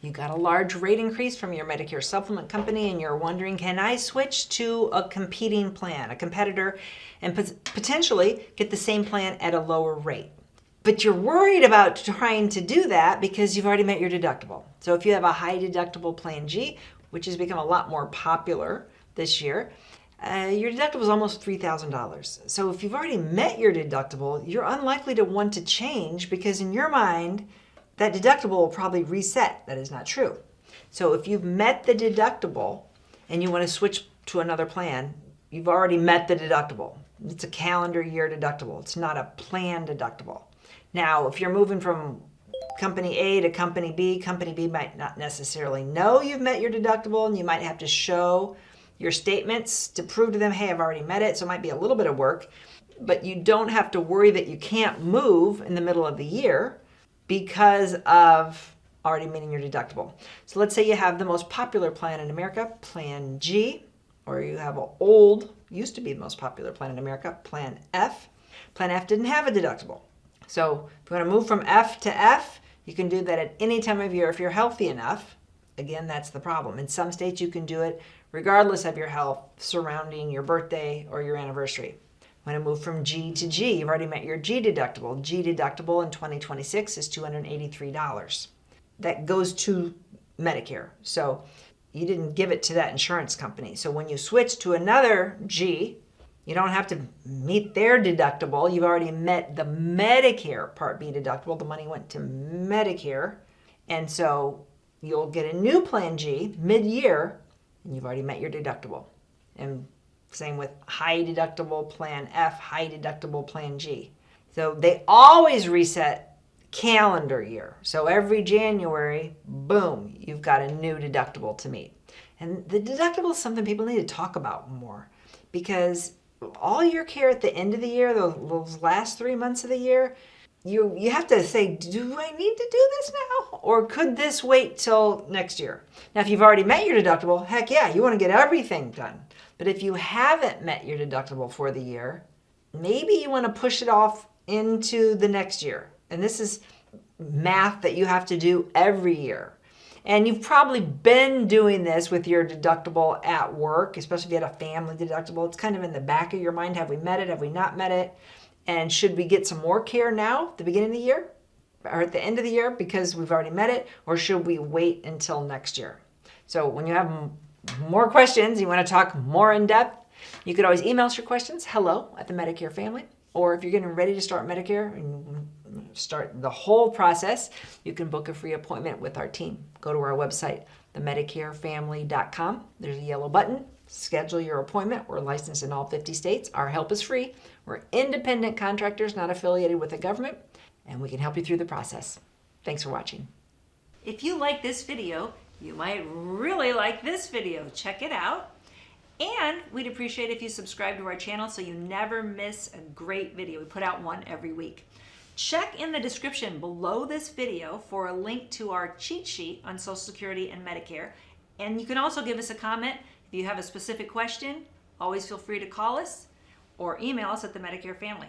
You got a large rate increase from your Medicare Supplement company and you're wondering, can I switch to a competing plan, a competitor, and potentially get the same plan at a lower rate? But you're worried about trying to do that because you've already met your deductible. So if you have a High Deductible Plan G, which has become a lot more popular this year, your deductible is almost $3,000. So if you've already met your deductible, you're unlikely to want to change because in your mind, that deductible will probably reset. That is not true. So if you've met the deductible and you want to switch to another plan, you've already met the deductible. It's a calendar year deductible. It's not a plan deductible. Now, if you're moving from company A to company B might not necessarily know you've met your deductible, and you might have to show your statements to prove to them, hey, I've already met it. So it might be a little bit of work, but you don't have to worry that you can't move in the middle of the year because of already meeting your deductible. So let's say you have the most popular plan in America, Plan G, or you have an used to be the most popular plan in America, Plan F. Plan F didn't have a deductible. So if you want to move from F to F, you can do that at any time of year if you're healthy enough. Again, that's the problem. In some states, you can do it regardless of your health surrounding your birthday or your anniversary. Want to move from G to G, you've already met your G deductible. G deductible in 2026 is $283. That goes to Medicare. So you didn't give it to that insurance company. So when you switch to another G, you don't have to meet their deductible. You've already met the Medicare Part B deductible. The money went to Medicare. And so you'll get a new Plan G mid-year, and you've already met your deductible. And same with High Deductible Plan F, High Deductible Plan G. So they always reset calendar year. So every January, boom, you've got a new deductible to meet. And the deductible is something people need to talk about more because all your care at the end of the year, those last 3 months of the year, you have to say, do I need to do this now? Or could this wait till next year? Now, if you've already met your deductible, heck yeah, you want to get everything done. But if you haven't met your deductible for the year, maybe you want to push it off into the next year. And this is math that you have to do every year. And you've probably been doing this with your deductible at work, especially if you had a family deductible. It's kind of in the back of your mind. Have we met it? Have we not met it? And should we get some more care now at the beginning of the year or at the end of the year because we've already met it? Or should we wait until next year? So when you have more questions, you want to talk more in depth, you could always email us your questions, hello@the Medicare family. Or if you're getting ready to start Medicare and start the whole process, you can book a free appointment with our team. Go to our website, themedicarefamily.com. There's a yellow button. Schedule your appointment. We're licensed in all 50 states. Our help is free. We're independent contractors, not affiliated with the government, and we can help you through the process. Thanks for watching. If you like this video, you might really like this video. Check it out. And we'd appreciate if you subscribe to our channel so you never miss a great video. We put out one every week. Check in the description below this video for a link to our cheat sheet on Social Security and Medicare. And you can also give us a comment. If you have a specific question, always feel free to call us or email us at the Medicare family.